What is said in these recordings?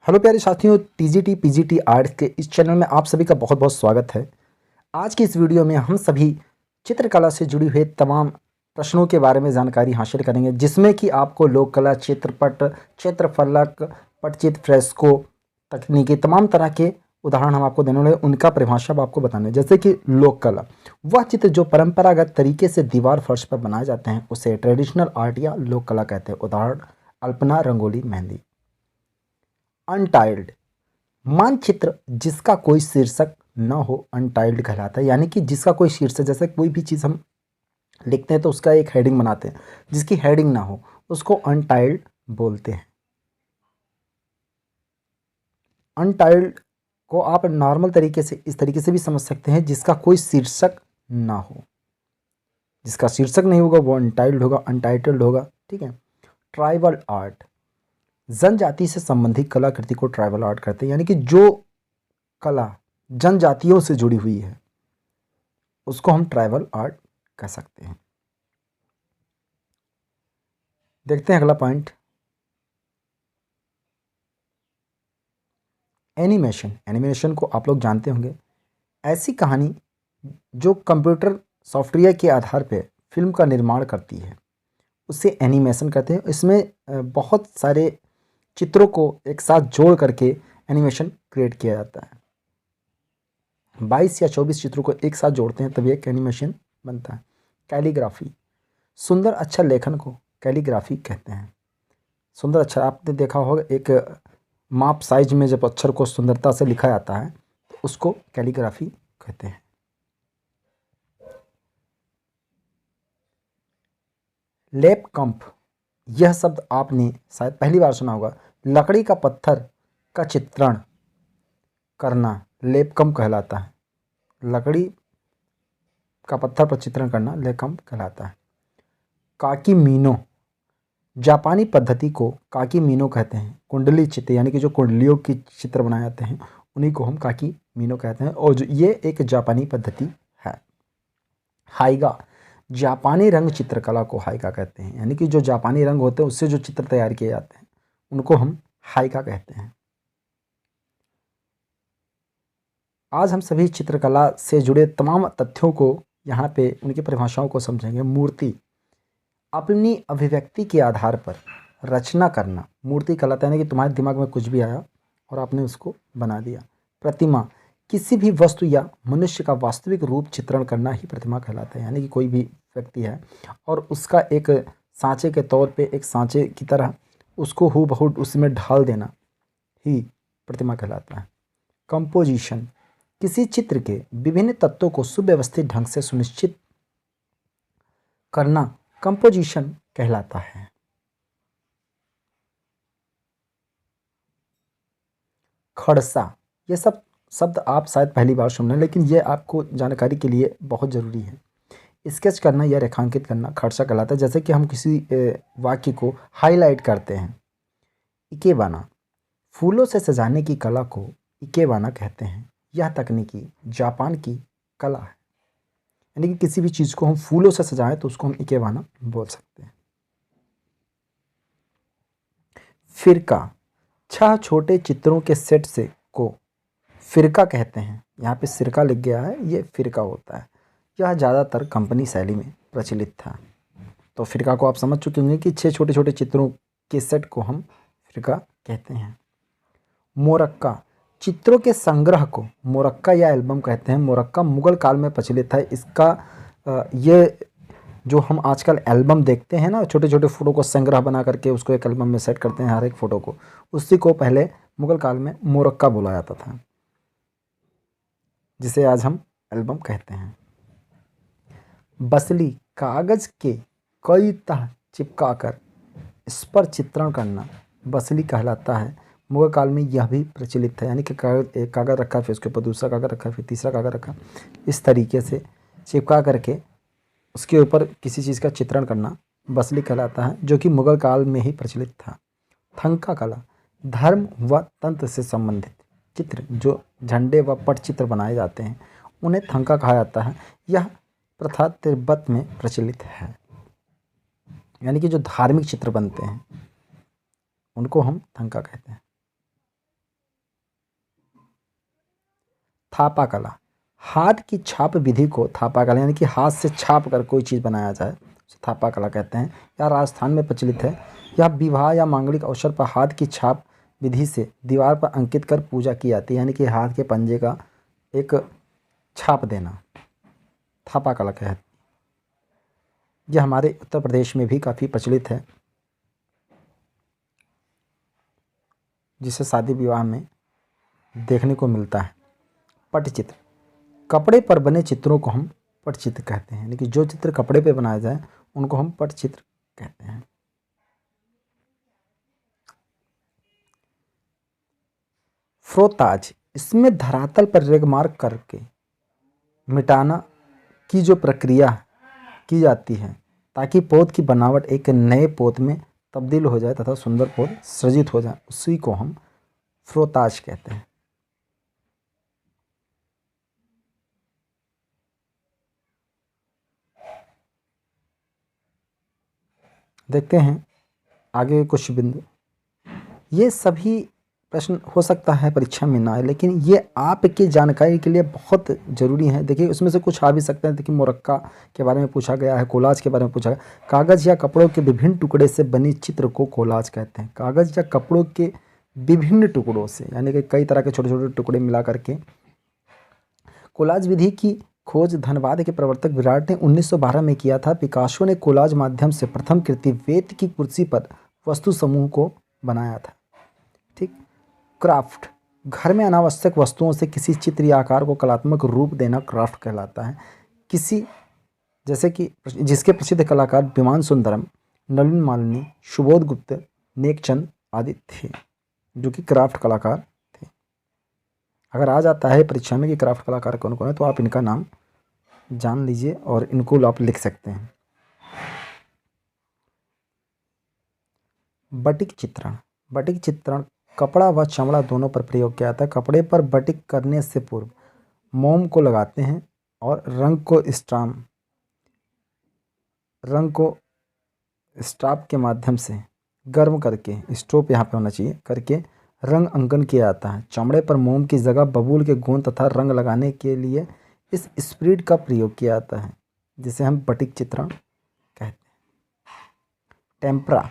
Hello प्यारे साथियों, TGT PGT arts के इस चैनल में आप सभी का बहुत बहुत स्वागत है। आज की इस वीडियो में हम सभी चित्रकला से जुड़ी हुए तमाम प्रश्नों के बारे में जानकारी हासिल करेंगे, जिसमें कि आपको लोक कला, चित्रपट, चित्रफलक, पटचित्र, फ्रेस्को, तकनीकी तमाम तरह के उदाहरण हम आपको देने वाले हैं। उनका परिभाषा अब आपको बताने, जैसे कि लोक कला वह चित्र जो परंपरागत तरीके से दीवार फर्श पर बनाए जाते हैं उसे ट्रेडिशनल आर्ट या लोक कला कहते हैं। उदाहरण अल्पना, रंगोली, मेहंदी। अनटाइल्ड मानचित्र जिसका कोई शीर्षक न हो अनटाइल्ड कहलाता है, यानी कि जिसका कोई शीर्षक, जैसे कोई भी चीज़ हम लिखते हैं तो उसका एक हेडिंग बनाते हैं, जिसकी हेडिंग ना हो उसको अनटाइल्ड बोलते हैं। अनटाइल्ड को आप नॉर्मल तरीके से इस तरीके से भी समझ सकते हैं, जिसका कोई शीर्षक ना हो, जिसका शीर्षक नहीं होगा वो अनटाइल्ड होगा, अनटाइटल्ड होगा। ठीक है। ट्राइबल आर्ट जनजाति से संबंधित कलाकृति को ट्राइबल आर्ट कहते हैं, यानी कि जो कला जनजातियों से जुड़ी हुई है उसको हम ट्राइबल आर्ट कह सकते हैं। देखते हैं अगला पॉइंट, एनिमेशन। एनिमेशन को आप लोग जानते होंगे, ऐसी कहानी जो कंप्यूटर सॉफ्टवेयर के आधार पर फिल्म का निर्माण करती है उसे एनिमेशन कहते हैं। इसमें बहुत सारे चित्रों को एक साथ जोड़ करके एनिमेशन क्रिएट किया जाता है। 22 या 24 चित्रों को एक साथ जोड़ते हैं तभी एक एनिमेशन बनता है। कैलीग्राफी, सुंदर अक्षर लेखन को कैलीग्राफी कहते हैं। सुंदर अक्षर आपने देखा होगा, एक माप साइज में जब अक्षर को सुंदरता से लिखा जाता है तो उसको कैलीग्राफी कहते हैं। लेप कंप, यह शब्द आपने शायद पहली बार सुना होगा। लकड़ी का पत्थर का चित्रण करना लेपकंप कहलाता है। लकड़ी का पत्थर पर चित्रण करना लेपकंप कहलाता है। काकी मीनो, जापानी पद्धति को काकी मीनो कहते हैं। कुंडली चित्र, यानी कि जो कुंडलियों की चित्र बनाए जाते हैं उन्हीं को हम काकी मीनो कहते हैं, और जो ये एक जापानी पद्धति है। हाइगा, जापानी रंग चित्रकला को हाइगा कहते हैं, यानी कि जो जापानी रंग होते हैं उससे जो चित्र तैयार किए जाते हैं उनको हम हाइगा कहते हैं। आज हम सभी चित्रकला से जुड़े तमाम तथ्यों को यहाँ पे उनकी परिभाषाओं को समझेंगे। मूर्ति, अपनी अभिव्यक्ति के आधार पर रचना करना मूर्ति कहलाता है, यानी कि तुम्हारे दिमाग में कुछ भी आया और आपने उसको बना दिया। प्रतिमा, किसी भी वस्तु या मनुष्य का वास्तविक रूप चित्रण करना ही प्रतिमा कहलाता है, यानी कि कोई भी व्यक्ति है और उसका एक सांचे के तौर पे, एक सांचे की तरह उसको हूबहू उसमें ढाल देना ही प्रतिमा कहलाता है। कंपोजिशन, किसी चित्र के विभिन्न तत्वों को सुव्यवस्थित ढंग से सुनिश्चित करना कंपोजिशन कहलाता है। खड़सा, ये सब शब्द आप शायद पहली बार सुन रहे हैं, लेकिन ये आपको जानकारी के लिए बहुत ज़रूरी है। स्केच करना या रेखांकित करना खड़सा कहलाता है। जैसे कि हम किसी वाक्य को हाईलाइट करते हैं। इकेबाना, फूलों से सजाने की कला को इकेबाना कहते हैं। यह तकनीकी जापान की कला है, यानी कि किसी भी चीज़ को हम फूलों से सजाएं तो उसको हम इकेबाना बोल सकते हैं। फिरका, 6 छोटे चित्रों के सेट से को फिरका कहते हैं। यहाँ पे सिरका लिख गया है, ये फिरका होता है। यह ज़्यादातर कंपनी शैली में प्रचलित था। तो फिरका को आप समझ चुके होंगे कि 6 छोटे छोटे चित्रों के सेट को हम फिरका कहते हैं। मोरक्का, चित्रों के संग्रह को मोरक्का या एल्बम कहते हैं। मोरक्का मुगल काल में प्रचलित है। इसका ये जो हम आजकल एल्बम देखते हैं ना, छोटे छोटे फ़ोटो को संग्रह बना करके उसको एक एल्बम में सेट करते हैं हर एक फ़ोटो को, उसी को पहले मुगल काल में मोरक्का बोला जाता था, जिसे आज हम एल्बम कहते हैं। बसली, कागज़ के कई तह चिपकाकर इस पर चित्रण करना बसली कहलाता है। मुगल काल में यह भी प्रचलित था, यानी कि कागज़, एक कागज़ रखा फिर उसके ऊपर दूसरा कागज़ रखा फिर तीसरा कागज़ रखा, इस तरीके से चिपका करके उसके ऊपर किसी चीज़ का चित्रण करना बसली कहलाता है, जो कि मुगल काल में ही प्रचलित था। थंका कला, धर्म व तंत्र से संबंधित चित्र, जो झंडे व पटचित्र बनाए जाते हैं उन्हें थंका कहा जाता है। यह प्रथा तिब्बत में प्रचलित है, यानी कि जो धार्मिक चित्र बनते हैं उनको हम थंका कहते हैं। थापा कला, हाथ की छाप विधि को थापा कला यानी कि हाथ से छाप कर कोई चीज़ बनाया जाए उसे थापा कला कहते हैं। यह राजस्थान में प्रचलित है। यह विवाह या मांगलिक अवसर पर हाथ की छाप विधि से दीवार पर अंकित कर पूजा की जाती है, यानी कि हाथ के पंजे का एक छाप देना थापा कला कहते हैं। यह हमारे उत्तर प्रदेश में भी काफ़ी प्रचलित है, जिसे शादी विवाह में देखने को मिलता है। पटचित्र, कपड़े पर बने चित्रों को हम पटचित्र कहते हैं, यानी कि जो चित्र कपड़े पे बनाए जाए उनको हम पटचित्र कहते हैं। फ्रोताज, इसमें धरातल पर रेगमार्क करके मिटाना की जो प्रक्रिया की जाती है ताकि पौध की बनावट एक नए पौध में तब्दील हो जाए तथा सुंदर पौध सृजित हो जाए, उसी को हम फ्रोताज कहते हैं। देखते हैं आगे कुछ बिंदु। ये सभी प्रश्न हो सकता है परीक्षा में ना आए, लेकिन ये आपकी जानकारी के लिए बहुत ज़रूरी है। देखिए उसमें से कुछ आ भी सकते हैं। देखिए मोरक्का के बारे में पूछा गया है, कोलाज के बारे में पूछा गया। कागज़ या कपड़ों के विभिन्न टुकड़े से बनी चित्र को कोलाज कहते हैं। कागज़ या कपड़ों के विभिन्न टुकड़ों से, यानी कि कई तरह के छोटे छोटे टुकड़े मिला करके। कोलाज विधि की खोज धनबाद के प्रवर्तक विराट ने 1912 में किया था। पिकासो ने कोलाज माध्यम से प्रथम कृति वेत की कुर्सी पर वस्तु समूह को बनाया था। ठीक। क्राफ्ट, घर में अनावश्यक वस्तुओं से किसी चित्र या आकार को कलात्मक रूप देना क्राफ्ट कहलाता है। किसी जैसे कि जिसके प्रसिद्ध कलाकार विमान सुंदरम, नलिन मालिनी, सुबोध गुप्त, नेकचंद आदि थे, जो कि क्राफ्ट कलाकार थे। अगर आ जाता है परीक्षा में कि क्राफ्ट कलाकार कौन कौन है तो आप इनका नाम जान लीजिए और इनको आप लिख सकते हैं। बटिक चित्रण, बटिक चित्रण कपड़ा व चमड़ा दोनों पर प्रयोग किया जाता है। कपड़े पर बटिक करने से पूर्व मोम को लगाते हैं और रंग को स्टाप के माध्यम से गर्म करके, स्टोव यहाँ पे होना चाहिए, करके रंग अंकन किया जाता है। चमड़े पर मोम की जगह बबूल के गोंद तथा रंग लगाने के लिए इस स्प्रीड का प्रयोग किया जाता है, जिसे हम बटिक चित्रण कहते हैं। टेम्परा,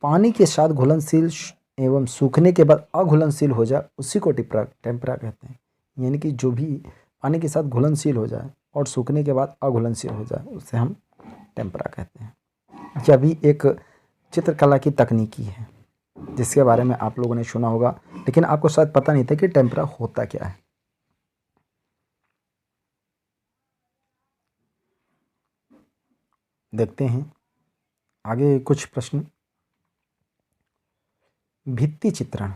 पानी के साथ घुलनशील एवं सूखने के बाद अघुलनशील हो जाए उसी को टेम्परा कहते हैं। यानी कि जो भी पानी के साथ घुलनशील हो जाए और सूखने के बाद अघुलनशील हो जाए उसे हम टेम्परा कहते हैं। यह भी एक चित्रकला की तकनीकी है जिसके बारे में आप लोगों ने सुना होगा, लेकिन आपको शायद पता नहीं था कि टेम्परा होता क्या है। देखते हैं आगे कुछ प्रश्न। भित्ति चित्रण,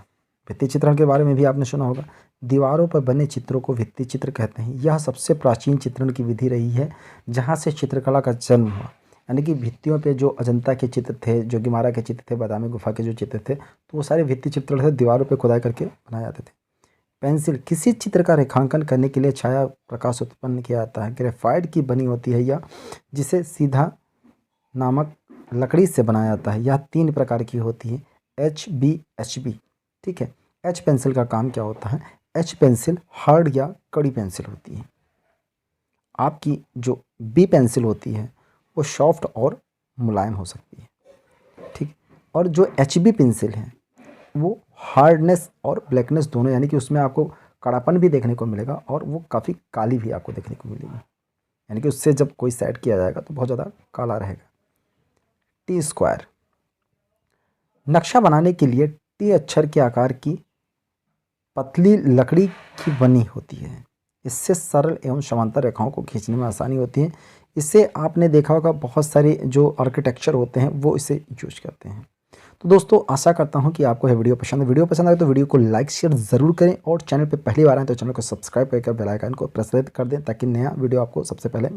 भित्ति चित्रण के बारे में भी आपने सुना होगा। दीवारों पर बने चित्रों को भित्ति चित्र कहते हैं। यह सबसे प्राचीन चित्रण की विधि रही है जहाँ से चित्रकला का जन्म हुआ। यानी कि भित्तियों पे जो अजंता के चित्र थे, जोगीमारा के चित्र थे, बादामी गुफा के जो चित्र थे, तो वो सारे भित्ति चित्रण थे, दीवारों पे खुदाई करके बनाए जाते थे। पेंसिल, किसी चित्र का रेखांकन करने के लिए छाया प्रकाश उत्पन्न किया जाता है। ग्रेफाइट की बनी होती है या जिसे सीधा नामक लकड़ी से बनाया जाता है। यह 3 प्रकार की होती है, HB HB। ठीक है। एच पेंसिल का काम क्या होता है? एच पेंसिल हार्ड या कड़ी पेंसिल होती है। आपकी जो बी पेंसिल होती है वो सॉफ्ट और मुलायम हो सकती है। ठीक। और जो HB पेंसिल है वो हार्डनेस और ब्लैकनेस दोनों, यानी कि उसमें आपको कड़ापन भी देखने को मिलेगा और वो काफ़ी काली भी आपको देखने को मिलेगी। यानी कि उससे जब कोई सेट किया जाएगा तो बहुत ज़्यादा काला रहेगा। टी स्क्वायर, नक्शा बनाने के लिए टी अक्षर के आकार की पतली लकड़ी की बनी होती है। इससे सरल एवं समांतर रेखाओं को खींचने में आसानी होती है। इससे आपने देखा होगा बहुत सारे जो आर्किटेक्चर होते हैं वो इसे यूज करते हैं। तो दोस्तों आशा करता हूं कि आपको यह वीडियो पसंद आए तो वीडियो को लाइक शेयर ज़रूर करें और चैनल पर पहली बार आए तो चैनल को सब्सक्राइब करके बेल आइकन को प्रेस कर दें ताकि नया वीडियो आपको सबसे पहले